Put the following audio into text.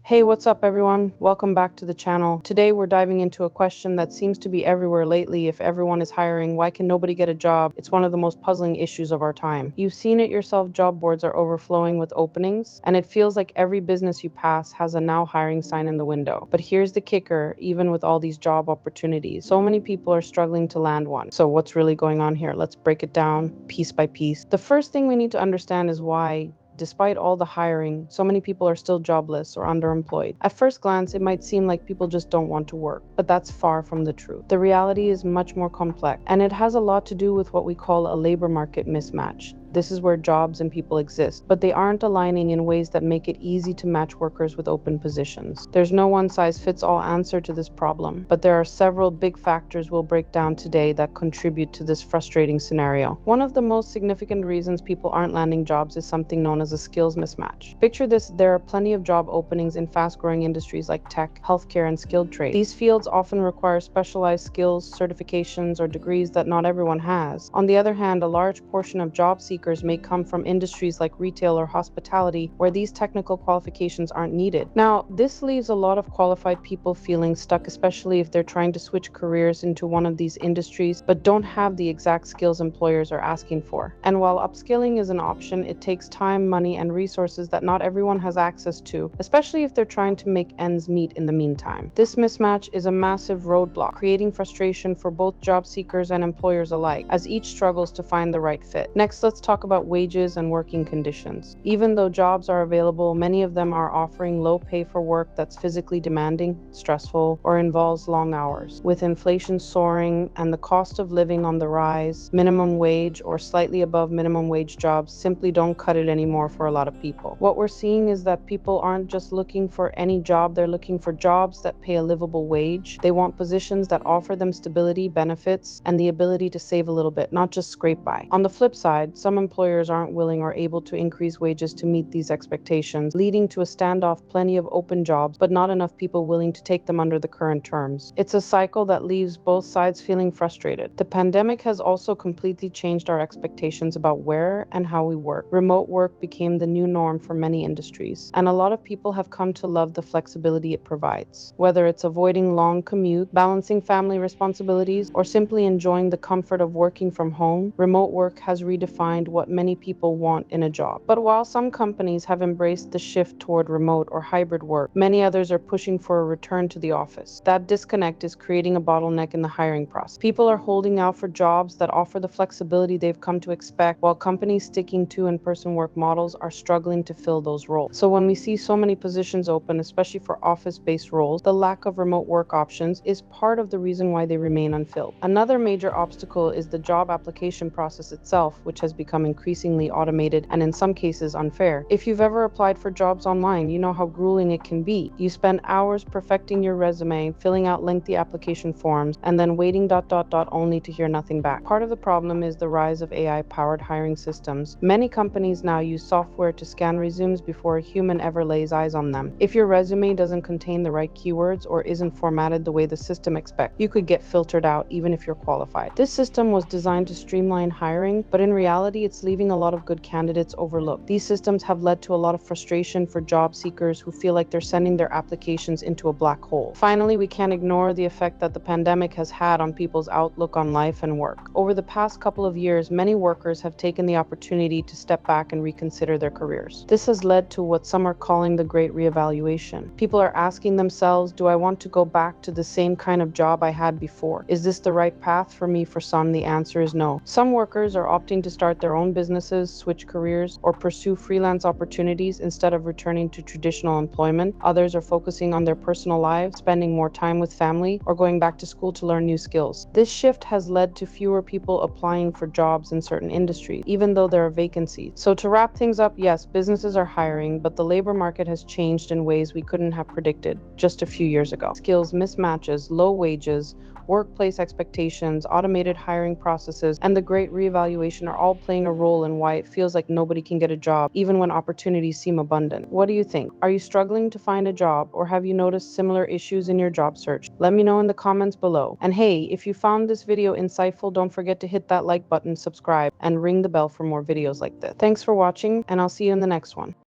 Hey, what's up everyone? Welcome back to the channel. Today we're diving into a question that seems to be everywhere lately. If everyone is hiring, why can nobody get a job? It's one of the most puzzling issues of our time. You've seen it yourself, job boards are overflowing with openings, and it feels like every business you pass has a now hiring sign in the window. But here's the kicker, even with all these job opportunities, so many people are struggling to land one. So what's really going on here? Let's break it down piece by piece. The first thing we need to understand is why, despite all the hiring, so many people are still jobless or underemployed. At first glance, it might seem like people just don't want to work, but that's far from the truth. The reality is much more complex, and it has a lot to do with what we call a labor market mismatch. This is where jobs and people exist, but they aren't aligning in ways that make it easy to match workers with open positions. There's no one-size-fits-all answer to this problem, but there are several big factors we'll break down today that contribute to this frustrating scenario. One of the most significant reasons people aren't landing jobs is something known as a skills mismatch. Picture this, there are plenty of job openings in fast-growing industries like tech, healthcare, and skilled trade. These fields often require specialized skills, certifications, or degrees that not everyone has. On the other hand, a large portion of job seekers may come from industries like retail or hospitality, where these technical qualifications aren't needed. Now, this leaves a lot of qualified people feeling stuck, especially if they're trying to switch careers into one of these industries, but don't have the exact skills employers are asking for. And while upskilling is an option, it takes time, money, and resources that not everyone has access to, especially if they're trying to make ends meet in the meantime. This mismatch is a massive roadblock, creating frustration for both job seekers and employers alike, as each struggles to find the right fit. Next, let's talk about wages and working conditions. Even though jobs are available, many of them are offering low pay for work that's physically demanding, stressful, or involves long hours. With inflation soaring and the cost of living on the rise, minimum wage or slightly above minimum wage jobs simply don't cut it anymore for a lot of people. What we're seeing is that people aren't just looking for any job, they're looking for jobs that pay a livable wage. They want positions that offer them stability, benefits, and the ability to save a little bit, not just scrape by. On the flip side, some employers aren't willing or able to increase wages to meet these expectations, leading to a standoff, plenty of open jobs, but not enough people willing to take them under the current terms. It's a cycle that leaves both sides feeling frustrated. The pandemic has also completely changed our expectations about where and how we work. Remote work became the new norm for many industries, and a lot of people have come to love the flexibility it provides. Whether it's avoiding long commute, balancing family responsibilities, or simply enjoying the comfort of working from home, remote work has redefined what many people want in a job. But while some companies have embraced the shift toward remote or hybrid work, many others are pushing for a return to the office. That disconnect is creating a bottleneck in the hiring process. People are holding out for jobs that offer the flexibility they've come to expect, while companies sticking to in-person work models are struggling to fill those roles. So when we see so many positions open, especially for office-based roles, the lack of remote work options is part of the reason why they remain unfilled. Another major obstacle is the job application process itself, which has become increasingly automated and in some cases unfair. If you've ever applied for jobs online, you know how grueling it can be. You spend hours perfecting your resume, filling out lengthy application forms, and then waiting ... only to hear nothing back. Part of the problem is the rise of AI-powered hiring systems. Many companies now use software to scan resumes before a human ever lays eyes on them. If your resume doesn't contain the right keywords or isn't formatted the way the system expects, you could get filtered out even if you're qualified. This system was designed to streamline hiring, but in reality, it's leaving a lot of good candidates overlooked. These systems have led to a lot of frustration for job seekers who feel like they're sending their applications into a black hole. Finally, we can't ignore the effect that the pandemic has had on people's outlook on life and work. Over the past couple of years, many workers have taken the opportunity to step back and reconsider their careers. This has led to what some are calling the Great Reevaluation. People are asking themselves, do I want to go back to the same kind of job I had before? Is this the right path for me? For some, the answer is no. Some workers are opting to start their own businesses, switch careers, or pursue freelance opportunities instead of returning to traditional employment. Others are focusing on their personal lives, spending more time with family, or going back to school to learn new skills. This shift has led to fewer people applying for jobs in certain industries, even though there are vacancies. So to wrap things up, yes, businesses are hiring, but the labor market has changed in ways we couldn't have predicted just a few years ago. Skills mismatches, low wages, workplace expectations, automated hiring processes, and the Great Reevaluation are all playing a role in why it feels like nobody can get a job, even when opportunities seem abundant. What do you think? Are you struggling to find a job, or have you noticed similar issues in your job search? Let me know in the comments below. And hey, if you found this video insightful, don't forget to hit that like button, subscribe, and ring the bell for more videos like this. Thanks for watching, and I'll see you in the next one.